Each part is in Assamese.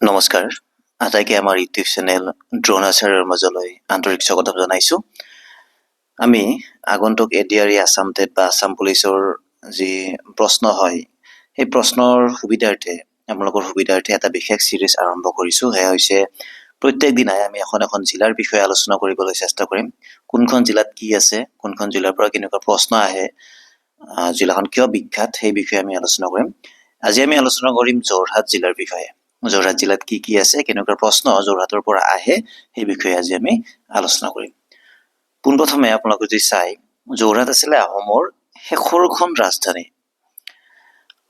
নমস্কাৰ, আটাইকে আমাৰ ইউটিউব চেনেল ড্ৰোন আচাৰৰ মাজলৈ আন্তৰিক স্বাগতম জনাইছোঁ। আমি আগন্তুক এডিআৰই আছাম টেট বা আছাম পুলিচৰ যি প্ৰশ্ন হয়, সেই প্ৰশ্নৰ সুবিধাৰ্থে আপোনালোকৰ সুবিধাৰ্থে এটা বিশেষ চিৰিজ আৰম্ভ কৰিছোঁ। সেয়া হৈছে প্ৰত্যেক দিনাই আমি এখন জিলাৰ বিষয়ে আলোচনা কৰিবলৈ চেষ্টা কৰিম। কোনখন জিলাত কি আছে, কোনখন জিলাৰ পৰা কেনেকুৱা প্ৰশ্ন আহে, জিলাখন কিয় বিখ্যাত, সেই বিষয়ে আমি আলোচনা কৰিম। আজি আমি আলোচনা কৰিম যোৰহাট জিলাৰ বিষয়ে। যোৰহাট জিলাত কি কি আছে, কেনেকুৱা প্ৰশ্ন যোৰহাটৰ পৰা আহে, সেই বিষয়ে আজি আমি আলোচনা কৰিম। পোনপ্ৰথমে আপোনালোকে যদি চাই, যোৰহাট আছিলে আহোমৰ শেষৰখন ৰাজধানী।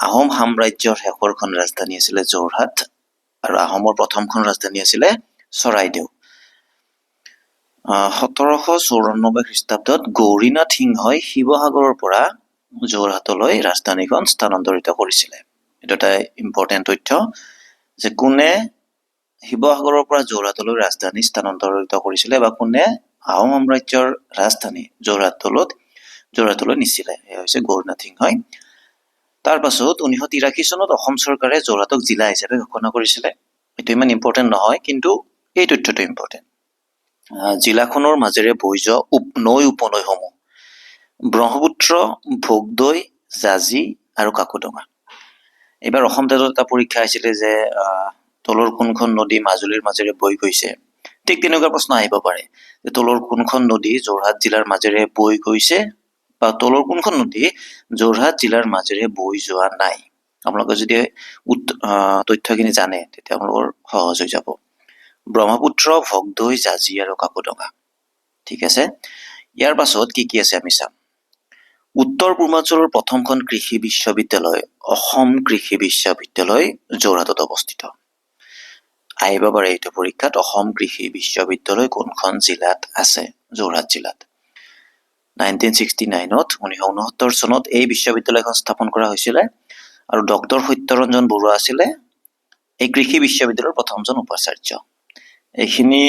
আহোম সাম্ৰাজ্যৰ শেষৰখন ৰাজধানী আছিলে যোৰহাট, আৰু আহোমৰ প্ৰথমখন ৰাজধানী আছিলে চৰাইদেউ। 1794 খ্ৰীষ্টাব্দত গৌৰীনাথ সিংহই শিৱসাগৰৰ পৰা যোৰহাটলৈ ৰাজধানীখন স্থানান্তৰিত কৰিছিলে। এইটো এটা ইম্পৰ্টেণ্ট তথ্য যে কোনে শিৱসাগৰৰ পৰা যোৰহাটলৈ ৰাজধানী স্থানান্তৰিত কৰিছিলে বা কোনে আহোম সাম্ৰাজ্যৰ ৰাজধানী যোৰহাটলৈ নিছিলে। এয়া হৈছে গৌৰীনাথ সিংহই। তাৰ পাছত 1983 চনত অসম চৰকাৰে যোৰহাটক জিলা হিচাপে ঘোষণা কৰিছিলে। এইটো ইমান ইম্পৰ্টেণ্ট নহয়, কিন্তু এই তথ্যটো ইম্পৰ্টেণ্ট। জিলাখনৰ মাজেৰে বৈ যোৱা নৈ উপনৈসমূহ ব্ৰহ্মপুত্ৰ, ভোগদৈ, জাঁজি আৰু কাকডঙা। এইবাৰ অসম টেটত এটা পৰীক্ষা আহিছিলে যে তলৰ কোনখন নদী মাজুলীৰ মাজেৰে বৈ গৈছে। ঠিক তেনেকুৱা প্ৰশ্ন আহিব পাৰে যে তলৰ কোনখন নদী যোৰহাট জিলাৰ মাজেৰে বৈ গৈছে, বা তলৰ কোনখন নদী যোৰহাট জিলাৰ মাজেৰে বৈ যোৱা নাই। আপোনালোকে যদি তথ্যখিনি জানে তেতিয়া আপোনালোকৰ সহজ হৈ যাব। ব্ৰহ্মপুত্ৰ, ভোগদৈ, জাঁজি আৰু কাকডঙা। ঠিক আছে, ইয়াৰ পাছত কি কি আছে আমি চাম। উত্তৰ পূৰ্বাঞ্চলৰ প্ৰথমখন কৃষি বিশ্ববিদ্যালয় অসম কৃষি বিশ্ববিদ্যালয় যোৰহাটত অৱস্থিত। আহিব পাৰে এইটো পৰীক্ষাত, অসম কৃষি বিশ্ববিদ্যালয় কোনখন জিলাত আছে? যোৰহাট জিলাত। 1969 চনত এই বিশ্ববিদ্যালয়খন স্থাপন কৰা হৈছিলে, আৰু ডক্টৰ সত্যৰঞ্জন বৰুৱা আছিলে এই কৃষি বিশ্ববিদ্যালয়ৰ প্ৰথমজন উপাচাৰ্য। এইখিনি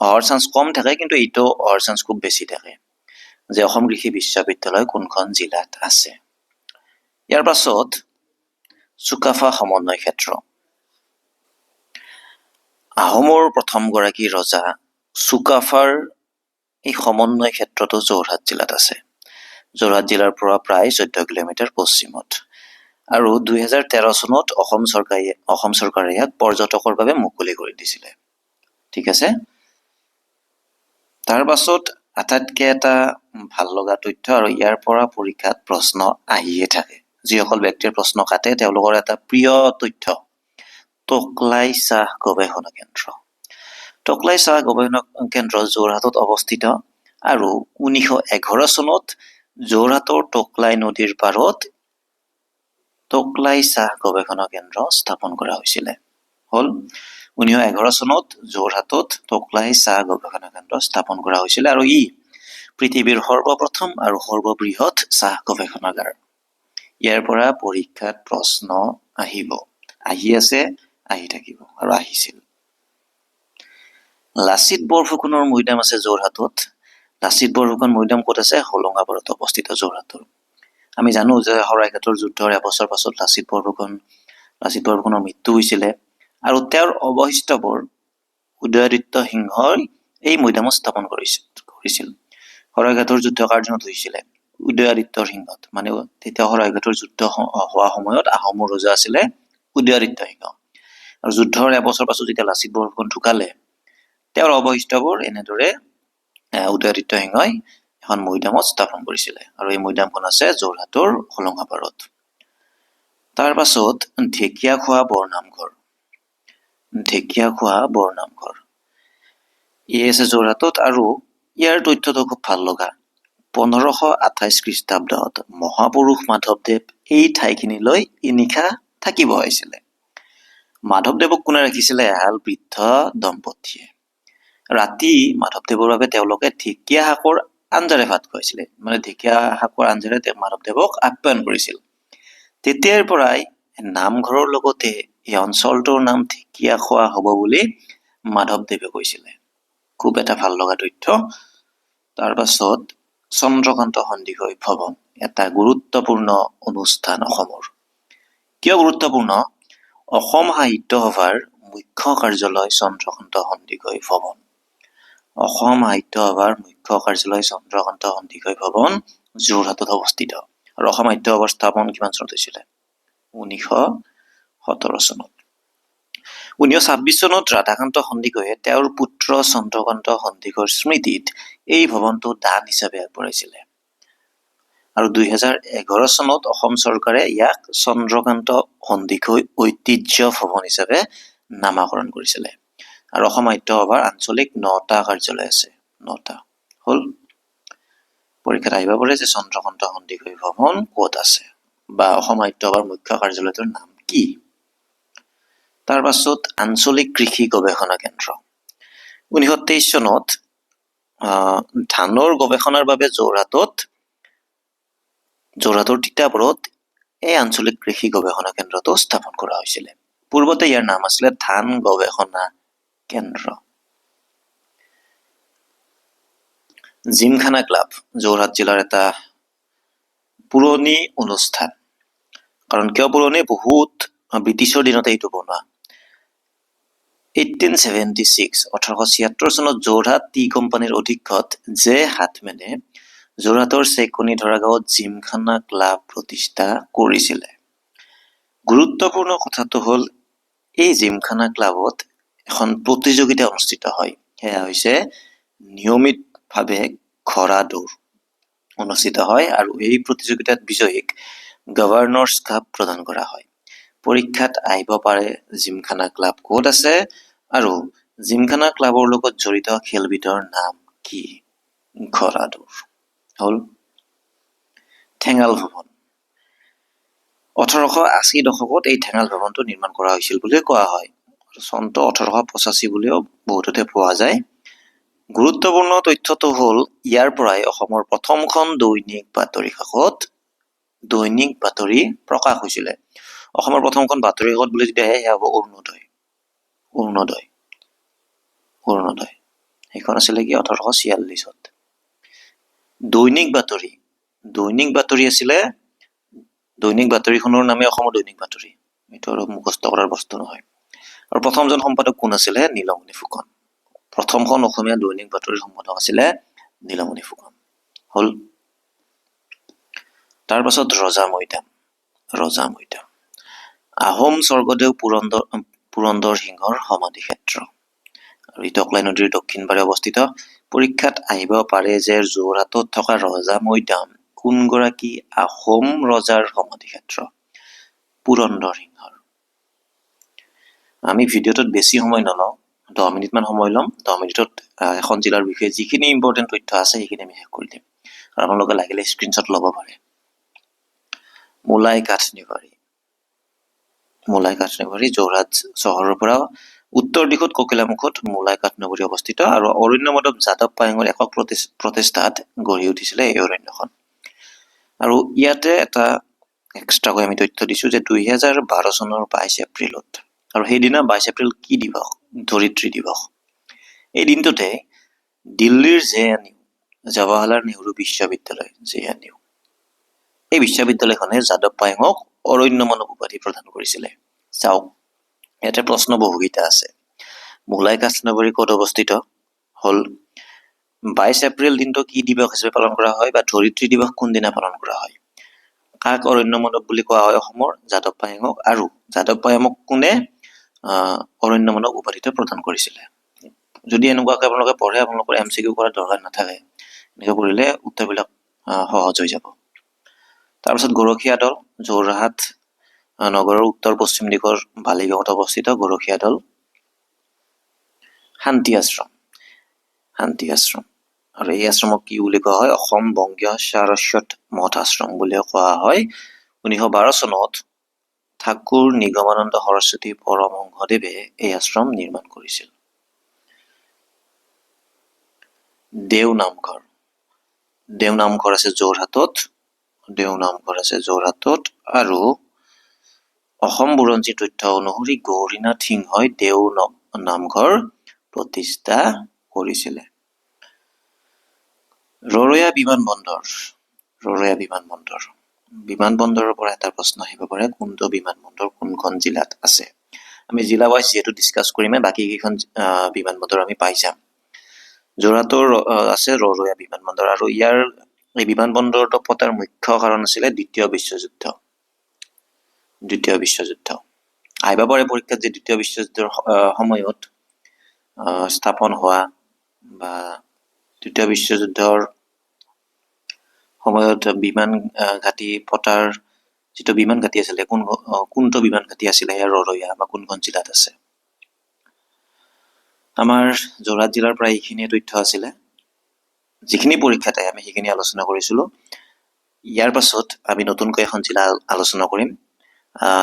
অহাৰ চান্স কম থাকে, কিন্তু এইটো অহাৰ চান্স খুব বেছি থাকে যে অসম কৃষি বিশ্ববিদ্যালয় কোনখন জিলাত আছে। ইয়াৰ পাছত চুকাফা সমন্বয় ক্ষেত্ৰ। আহোমৰ প্ৰথমগৰাকী ৰজা চুকাফাৰ এই সমন্বয় ক্ষেত্ৰটো যোৰহাট জিলাত আছে। যোৰহাট জিলাৰ পৰা প্ৰায় 14 কিলোমিটাৰ পশ্চিমত। আৰু 2013 চনত অসম চৰকাৰে ইয়াক পৰ্যটকৰ বাবে মুকলি কৰি দিছিলে। ঠিক আছে, তাৰ পাছত আটাইতকৈ এটা ভাল লগা তথ্য, আৰু ইয়াৰ পৰা পৰীক্ষাত প্ৰশ্ন আহিয়ে থাকে। যিসকল ব্যক্তিয়ে প্ৰশ্ন কাটে তেওঁলোকৰ এটা প্ৰিয় তথ্য, টকলাই চাহ গৱেষণা কেন্দ্ৰ। টকলাই চাহ গৱেষণা কেন্দ্ৰ যোৰহাটত অৱস্থিত, আৰু 1911 চনত যোৰহাটৰ টকলাই নদীৰ পাৰত টকলাই চাহ গৱেষণা কেন্দ্ৰ স্থাপন কৰা হৈছিলে। হ'ল 1911 চনত যোৰহাটত টকলাই চাহ গৱেষণা কেন্দ্ৰ স্থাপন কৰা হৈছিলে, আৰু ই পৃথিৱীৰ সৰ্বপ্ৰথম আৰু সৰ্ববৃহৎ চাহ গৱেষণাগাৰ। ইয়াৰ পৰা পৰীক্ষাত প্ৰশ্ন আহিব, আহি আছে, আহি থাকিব, আৰু আহিছিল। লাচিত বৰফুকনৰ মৈদাম আছে যোৰহাটত। লাচিত বৰফুকন মৈদাম ক'ত আছে? হোলোঙাপাৰত অৱস্থিত যোৰহাটৰ। আমি জানো যে শৰাইঘাটৰ যুদ্ধৰ এবছৰ পাছত লাচিত বৰফুকনৰ মৃত্যু হৈছিলে, আৰু তেওঁৰ অৱশিষ্টবোৰ উদয়াদিত্য সিংহই এই মৈদামত স্থাপন কৰিছিল। শৰাইঘাটৰ যুদ্ধ কাৰ দিনত হৈছিলে? উদয়াদিত্যৰ সিংহত। মানে তেতিয়া শৰাইঘাটৰ যুদ্ধ হোৱা সময়ত আহোমৰ ৰজা আছিলে উদয়াদিত্য সিংহ, আৰু যুদ্ধৰ এবছৰ পাছত যেতিয়া লাচিত বৰফুকন ঢুকালে, তেওঁৰ অৱশিষ্টবোৰ এনেদৰে উদয়াদিত্য সিংহই এখন মৈদামত স্থাপন কৰিছিলে, আৰু এই মৈদামখন আছে যোৰহাটৰ হোলোঙাপাৰত। তাৰ পাছত ঢেকীয়াখোৱা বৰনামঘৰ। ই আছে যোৰহাটত, আৰু ইয়াৰ তথ্যটো খুব ভাল লগা। 1528 খ্ৰীষ্টাব্দত মহাপুৰুষ মাধৱদেৱ এই ঠাইখিনিলৈ নিশা থাকিব আহিছিলে। মাধৱদেৱক কোনে ৰাখিছিলে? এহাল বৃদ্ধ দম্পতীয়ে। ৰাতি মাধৱদেৱৰ বাবে তেওঁলোকে ঢেকীয়া শাকৰ আঞ্জাৰে ভাত খুৱাইছিলে। মানে ঢেকীয়া শাকৰ আঞ্জাৰে মাধৱদেৱক আপ্যায়ন কৰিছিল। তেতিয়াৰ পৰাই নামঘৰৰ লগতে এই অঞ্চলটোৰ নাম ঢেকীয়াখোৱা হ'ব বুলি মাধৱদেৱে কৈছিলে। খুব এটা ভাল লগা তথ্য। তাৰ পাছত চন্দ্ৰকান্ত সন্দিকৈ ভৱন, এটা গুৰুত্বপূৰ্ণ অনুষ্ঠান অসমৰ। কিয় গুৰুত্বপূৰ্ণ? অসম সাহিত্য সভাৰ মুখ্য কাৰ্যালয় চন্দ্ৰকান্ত সন্দিকৈ ভৱন। অসম সাহিত্য সভাৰ মুখ্য কাৰ্যালয় চন্দ্ৰকান্ত সন্দিকৈ ভৱন যোৰহাটত অৱস্থিত। আৰু অসম সাহিত্য সভাৰ স্থাপন কিমান চনত হৈছিলে? 1917 চনত। 1926 চনত ৰাধাকান্ত সন্দিকৈয়ে তেওঁৰ পুত্ৰ চন্দ্ৰকান্ত সন্দিকৈৰ স্মৃতিত এই ভৱনটো দান হিচাপে আগবঢ়াইছিলে। আৰু 2011 চনত অসম চৰকাৰে ইয়াক চন্দ্ৰকান্ত সন্দিকৈ ঐতিহ্য ভৱন হিচাপে নামাকৰণ কৰিছিলে। আৰু অসম সাহিত্য সভাৰ আঞ্চলিক 9টা কাৰ্যালয় আছে। 9টা হ'ল। পৰীক্ষাত আহিব পাৰে যে চন্দ্ৰকান্ত সন্দিকৈ ভৱন ক'ত আছে বা অসম সাহিত্য সভাৰ মুখ্য কাৰ্যালয়টোৰ নাম কি। তাৰ পাছত আঞ্চলিক কৃষি গৱেষণা কেন্দ্ৰ। 1923 চনত ধানৰ গৱেষণাৰ বাবে যোৰহাটৰ তিতাবৰত এই আঞ্চলিক কৃষি গৱেষণা কেন্দ্ৰটো স্থাপন কৰা হৈছিলে। পূৰ্বতে ইয়াৰ নাম আছিলে ধান গৱেষণা কেন্দ্ৰ। জিমখানা ক্লাব যোৰহাট জিলাৰ এটা পুৰণি অনুষ্ঠান। কাৰণ কিয় পুৰণি? বহুত ব্ৰিটিছৰ দিনতে এইটো বনোৱা। 1876 চনত যোৰহাট টি কোম্পানীৰ অধীক্ষক জে হাটমেনে যোৰহাটৰ চেকনি ধৰা গাঁৱত জিমখানা ক্লাব প্ৰতিষ্ঠা কৰিছিলে। গুৰুত্বপূৰ্ণ কথাটো হ'ল এই জিমখানা ক্লাবত এখন প্ৰতিযোগিতা অনুষ্ঠিত হয়। সেয়া হৈছে নিয়মিতভাৱে ঘোঁৰা দৌৰ অনুষ্ঠিত হয় আৰু এই প্ৰতিযোগিতাত বিজয়ীক গভৰ্ণৰ্ছ কাপ প্ৰদান কৰা হয়। পৰীক্ষাত আহিব পাৰে জিমখানা ক্লাব ক'ত আছে আৰু জিমখানা ক্লাবৰ লগত জড়িত খেলবিধৰ নাম কি? ঘোঁৰা দৌৰ হ'ল। ঠেঙাল ভৱন। 1880 দশকত এই ঠেঙাল ভৱনটো নিৰ্মাণ কৰা হৈছিল বুলি কোৱা হয়। চনটো 1885 বুলিও বহুততে পোৱা যায়। গুৰুত্বপূৰ্ণ তথ্যটো হ'ল ইয়াৰ পৰাই অসমৰ প্ৰথমখন দৈনিক বাতৰি কাকত দৈনিক বাতৰি প্ৰকাশ হৈছিলে। অসমৰ প্ৰথমখন বাতৰি কাকত বুলি যেতিয়া আহে সেয়া হ'ব অৰুণোদয়। সেইখন আছিলে কি 1846ত। দৈনিক বাতৰি আছিলে। দৈনিক বাতৰিখনৰ নামে অসমৰ দৈনিক বাতৰি। এইটো আৰু মুখস্থ কৰাৰ বস্তু নহয়। আৰু প্ৰথমজন সম্পাদক কোন আছিলে? নীলমণি ফুকন। প্ৰথমখন অসমীয়া দৈনিক বাতৰিৰ সম্পাদক আছিলে নীলমণি ফুকন। হ'ল। তাৰ পাছত ৰজা মৈদাম। আহোম স্বৰ্গদেউ পুৰন্দৰ সিংহৰ সমাধি ক্ষেত্ৰ। আৰু ই টকলাই নদীৰ দক্ষিণ পাৰে অৱস্থিত। পৰীক্ষাত আহিব পাৰে যে যোৰহাটত থকা ৰজা মৈদাম কোনগৰাকী আহোম ৰজাৰ সমাধি ক্ষেত্ৰ? পুৰন্দৰ সিংহৰ। আমি ভিডিঅ'টোত বেছি সময় নলওঁ, 10 মিনিটমান সময় ল'ম। 10 মিনিটত এখন জিলাৰ বিষয়ে যিখিনি ইম্পৰ্টেণ্ট তথ্য আছে সেইখিনি আমি শেষ কৰি দিম। আৰু আপোনালোকে লাগিলে স্ক্ৰীনশ্বট ল'ব পাৰে। মোলাই কাঠনগৰী যোৰহাট চহৰৰ পৰা উত্তৰ দিশত ককিলামুখত মোলাই কাঠনগৰী অৱস্থিত। আৰু অৰণ্য মাধৱ যাদৱ পায়েঙৰ একক প্ৰচেষ্টাত গঢ়ি উঠিছিলে এই অৰণ্যখন। আৰু ইয়াতে এটা এক্সট্ৰাকৈ আমি তথ্য দিছোঁ যে 2012 চনৰ 22 এপ্ৰিলত, আৰু সেইদিনা 22 এপ্ৰিল কি দিৱস? ধৰিত্ৰী দিৱস। এই দিনটোতে দিল্লীৰ JNU জৱাহৰলাল নেহৰু বিশ্ববিদ্যালয় JNU এই বিশ্ববিদ্যালয়খনে যাদৱ পায়েঙক অৰণ্য মানৱ উপাধি প্ৰদান কৰিছিলে। চাওক, ইয়াতে প্ৰশ্ন বহুকেইটা আছে। মোলাই কাঠনগৰী ক'ত অৱস্থিত? হ'ল। 22 এপ্ৰিল দিনটো কি দিৱস হিচাপে পালন কৰা হয় বা ধৰিত্ৰী দিৱস কোনদিনা পালন কৰা হয়? কাক অৰণ্য মানৱ বুলি কোৱা হয় অসমৰ? যাদৱ পায়েঙক। আৰু যাদৱ পায়েঙক কোনে অৰণ্য মানৱ উপাধিটো প্ৰদান কৰিছিলে? যদি এনেকুৱাকৈ আপোনালোকে পঢ়ে, আপোনালোকৰ MCQ কৰাৰ দৰকাৰ নাথাকে। এনেকৈ পঢ়িলে উত্তৰবিলাক সহজ হৈ যাব। তাৰপিছত গৰখীয়া দল যোৰহাট নগৰৰ উত্তৰ পশ্চিম দিশৰ বালিগাঁৱত অৱস্থিত গৰখীয়া দল। শান্তি আশ্ৰম। আৰু এই আশ্ৰমক কি বুলি কোৱা হয়? অসম বংগীয় সাৰস্বত মঠ আশ্ৰম বুলিও কোৱা হয়। 1912 চনত ঠাকুৰ নিগমানন্দ সৰস্বতী পৰমহংসদেৱে এই আশ্ৰম নিৰ্মাণ কৰিছিল। দেওনামঘৰ আছে যোৰহাটত। আৰু অসম বুৰঞ্জী তথ্য অনুসৰি গৌৰীনাথ সিংহই দেওনামঘৰ প্ৰতিষ্ঠা কৰিছিলে। ৰৰৈয়া বিমানবন্দৰৰ পৰা এটা প্ৰশ্ন আহিব পাৰে, কোনটো বিমানবন্দৰ কোনখন জিলাত আছে? আমি জিলা ৱাইজ যিহেতু ডিছকাছ কৰিমে, বাকী কেইখন বিমানবন্দৰ আমি পাই যাম। যোৰহাটৰ আছে ৰৰৈয়া বিমানবন্দৰ, আৰু ইয়াৰ এই বিমানবন্দৰটো পতাৰ মুখ্য কাৰণ আছিলে দ্বিতীয় বিশ্বযুদ্ধ। আহিব পাৰে পৰীক্ষাত যে দ্বিতীয় বিশ্বযুদ্ধৰ সময়ত স্থাপন হোৱা বা দ্বিতীয় বিশ্বযুদ্ধৰ সময়ত বিমান ঘাটি পতাৰ যিটো বিমান ঘাটি আছিলে, কোনটো বিমান ঘাটি আছিলে ইয়াৰ ৰৰৈয়া বা কোনখন জিলাত আছে। আমাৰ যোৰহাট জিলাৰ পৰা এইখিনিয়ে তথ্য আছিলে, যিখিনি পৰীক্ষাত আহে আমি সেইখিনি আলোচনা কৰিছিলোঁ। ইয়াৰ পাছত আমি নতুনকৈ এখন জিলা আলোচনা কৰিম।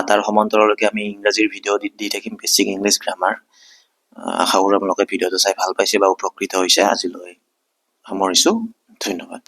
তাৰ সমান্তৰালকৈ আমি ইংৰাজীৰ ভিডিঅ' দি থাকিম, বেছিক ইংলিছ গ্ৰামাৰ। আশা কৰোঁ আপোনালোকে ভিডিঅ'টো চাই ভাল পাইছে বা উপকৃত হৈছে। আজিলৈ সামৰিছোঁ, ধন্যবাদ।